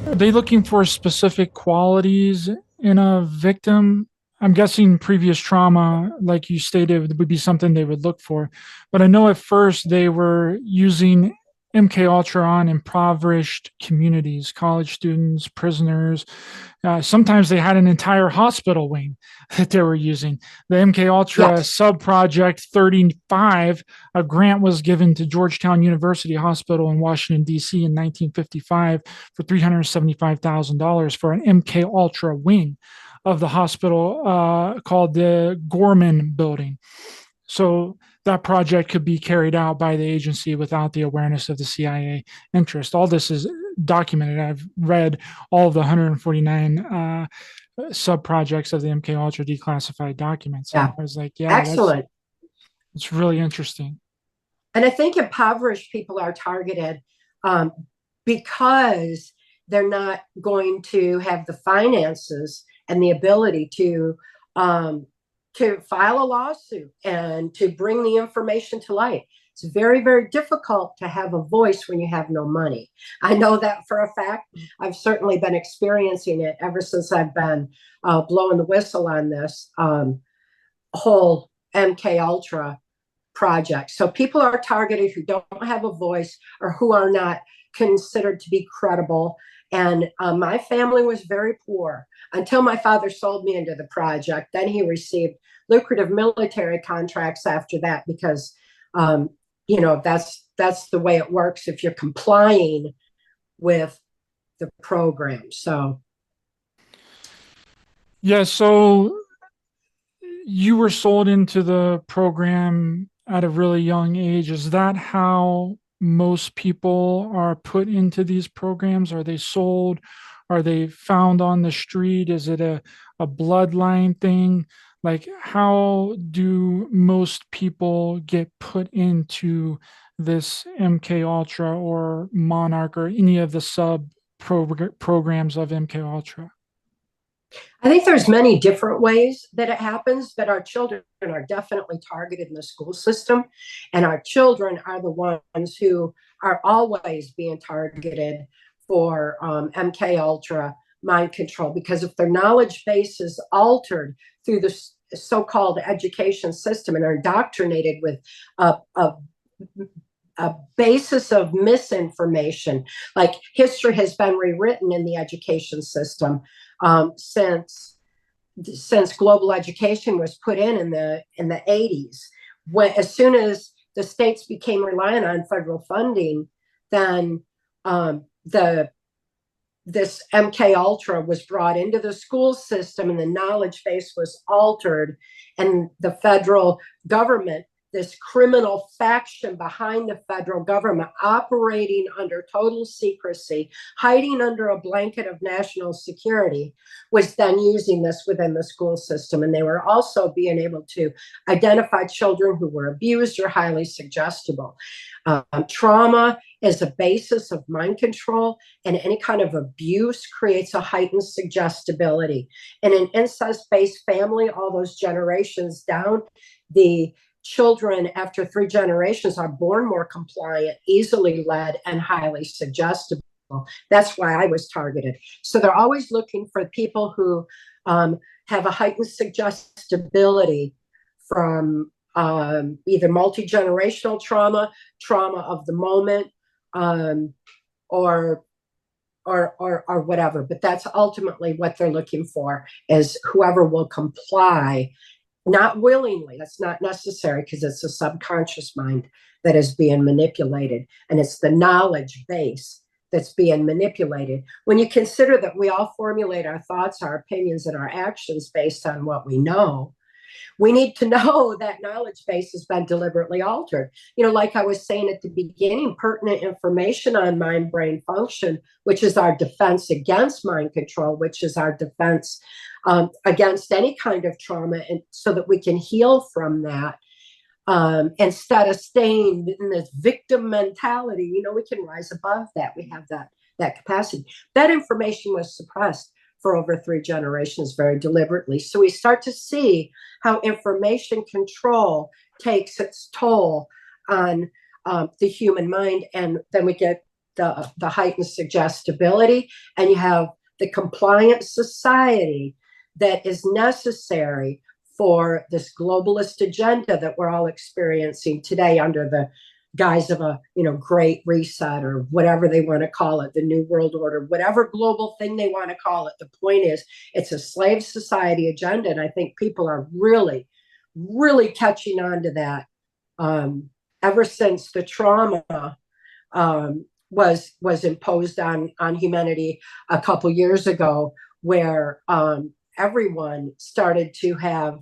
Are they looking for specific qualities in a victim? I'm guessing previous trauma, like you stated, would be something they would look for. But I know at first they were using MK Ultra on impoverished communities, college students, prisoners. Sometimes they had an entire hospital wing that they were using. The MK Ultra Yes. sub project 35, a grant was given to Georgetown University Hospital in Washington D.C. in 1955 for $375,000 for an MK Ultra wing of the hospital called the Gorman Building. So that project could be carried out by the agency without the awareness of the CIA interest. All this is documented. I've read all of the 149 sub projects of the MK Ultra declassified documents, and Yeah. I was like, yeah, Excellent. it's really interesting. And I think impoverished people are targeted um, because they're not going to have the finances and the ability um, to file a lawsuit and to bring the information to light. It's very, very difficult to have a voice when you have no money. I know that for a fact. I've certainly been experiencing it ever since I've been blowing the whistle on this whole MK Ultra project. So people are targeted who don't have a voice or who are not considered to be credible. And my family was very poor until my father sold me into the project. Then he received lucrative military contracts after that because, um, that's the way it works if you're complying with the program. So Yeah, so you were sold into the program at a really young age. Is that how most people are put into these programs? Are they sold? Are they found on the street? Is it a bloodline thing? Like, how do most people get put into this MK Ultra or Monarch or any of the sub programs of MK Ultra? I think there's many different ways that it happens, but our children are definitely targeted in the school system, and our children are the ones who are always being targeted for MK Ultra mind control. Because if their knowledge base is altered through the so-called education system and are indoctrinated with a basis of misinformation, like history has been rewritten in the education system since global education was put in the 80s. When as soon as the states became reliant on federal funding, then the this MK Ultra was brought into the school system, and the knowledge base was altered, and the federal government, this criminal faction behind the federal government, operating under total secrecy, hiding under a blanket of national security, was then using this within the school system. And they were also being able to identify children who were abused or highly suggestible. Trauma is a basis of mind control, and any kind of abuse creates a heightened suggestibility. In an incest-based family, all those generations down, the children after 3 generations are born more compliant, easily led, and highly suggestible. That's why I was targeted. So they're always looking for people who have a heightened suggestibility from either multi-generational trauma, trauma of the moment, um, or or whatever. But that's ultimately what they're looking for, is whoever will comply, not willingly. That's not necessary because it's a subconscious mind that is being manipulated, and it's the knowledge base that's being manipulated. When you consider that we all formulate our thoughts, our opinions, and our actions based on what we know, we need to know that knowledge base has been deliberately altered. Like I was saying at the beginning, pertinent information on mind brain function, which is our defense against mind control, which is our defense against any kind of trauma, and so that we can heal from that. Instead of staying in this victim mentality, we can rise above that. We have that capacity. That information was suppressed for over 3 generations very deliberately. So we start to see how information control takes its toll on the human mind. And then we get the heightened suggestibility, and you have the compliant society that is necessary for this globalist agenda that we're all experiencing today under the guise of a great reset or whatever they want to call it, the new world order, whatever global thing they want to call it. The point is, it's a slave society agenda, and I think people are really, really catching on to that. Ever since the trauma was imposed on humanity a couple years ago, where everyone started to have,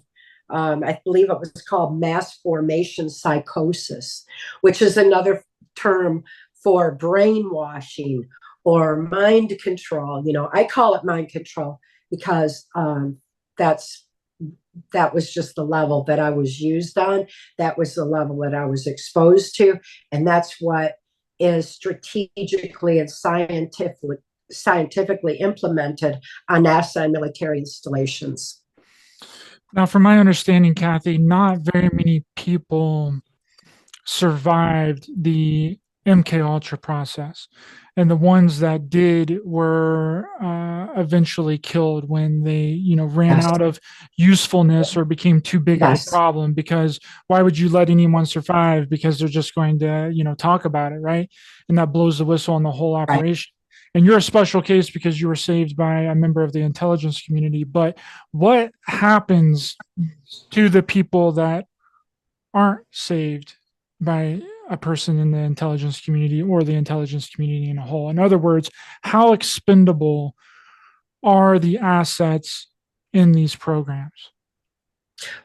I believe it was called mass formation psychosis, which is another term for brainwashing or mind control. I call it mind control because that was just the level that I was used on. That was the level that I was exposed to. And that's what is strategically and scientifically implemented on NASA and military installations. Now, from my understanding, Cathy, not very many people survived the MK Ultra process, and the ones that did were eventually killed when they, ran Yes. out of usefulness or became too big of a Yes. problem. Because why would you let anyone survive? Because they're just going to, talk about it, right? And that blows the whistle on the whole Right. operation. And you're a special case because you were saved by a member of the intelligence community. But what happens to the people that aren't saved by a person in the intelligence community or the intelligence community in a whole? In other words, how expendable are the assets in these programs?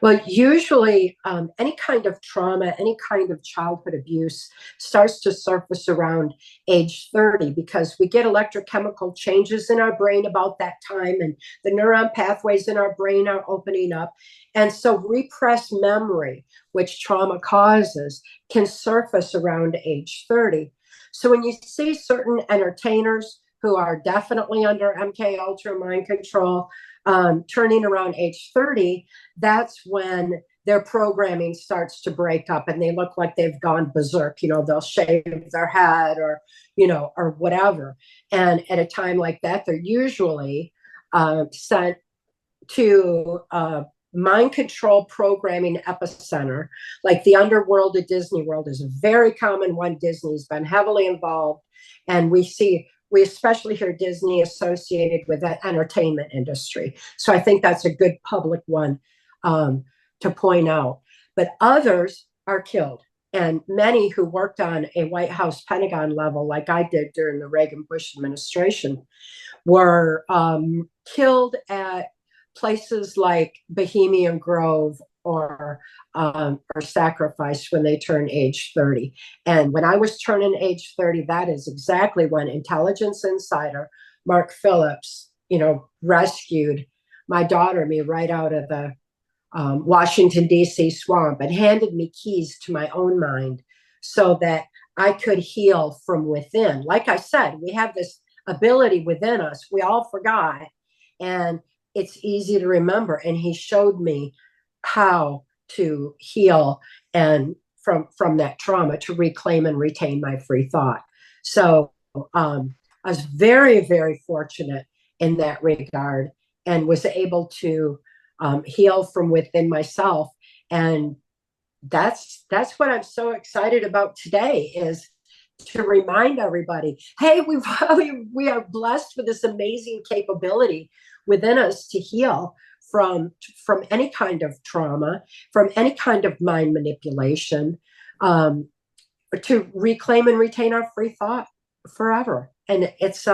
Well, usually any kind of trauma, any kind of childhood abuse starts to surface around age 30 because we get electrochemical changes in our brain about that time, and the neuron pathways in our brain are opening up. And so repressed memory, which trauma causes, can surface around age 30. So when you see certain entertainers who are definitely under MK Ultra mind control, turning around age 30, that's when their programming starts to break up and they look like they've gone berserk. They'll shave their head or whatever. And at a time like that, they're usually sent to mind control programming epicenter. Like the underworld at Disney World is a very common one. Disney's been heavily involved, and we especially hear Disney associated with that entertainment industry. So I think that's a good public one to point out. But others are killed. And many who worked on a White House Pentagon level, like I did during the Reagan-Bush administration, were killed at places like Bohemian Grove or sacrificed when they turn age 30. And when I was turning age 30, that is exactly when intelligence insider Mark Phillips, rescued my daughter, me, right out of the Washington, D.C. swamp and handed me keys to my own mind so that I could heal from within. Like I said, we have this ability within us. We all forgot. And it's easy to remember. And he showed me how to heal and from that trauma, to reclaim and retain my free thought. So I was very, very fortunate in that regard and was able to heal from within myself. And that's what I'm so excited about today, is to remind everybody, hey, we are blessed with this amazing capability within us to heal from any kind of trauma, from any kind of mind manipulation, to reclaim and retain our free thought forever. And it's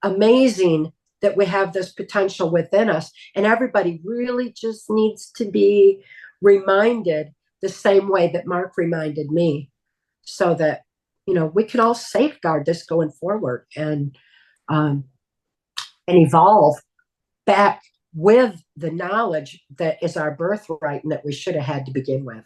amazing that we have this potential within us, and everybody really just needs to be reminded the same way that Mark reminded me, so that we can all safeguard this going forward and evolve back with the knowledge that is our birthright and that we should have had to begin with.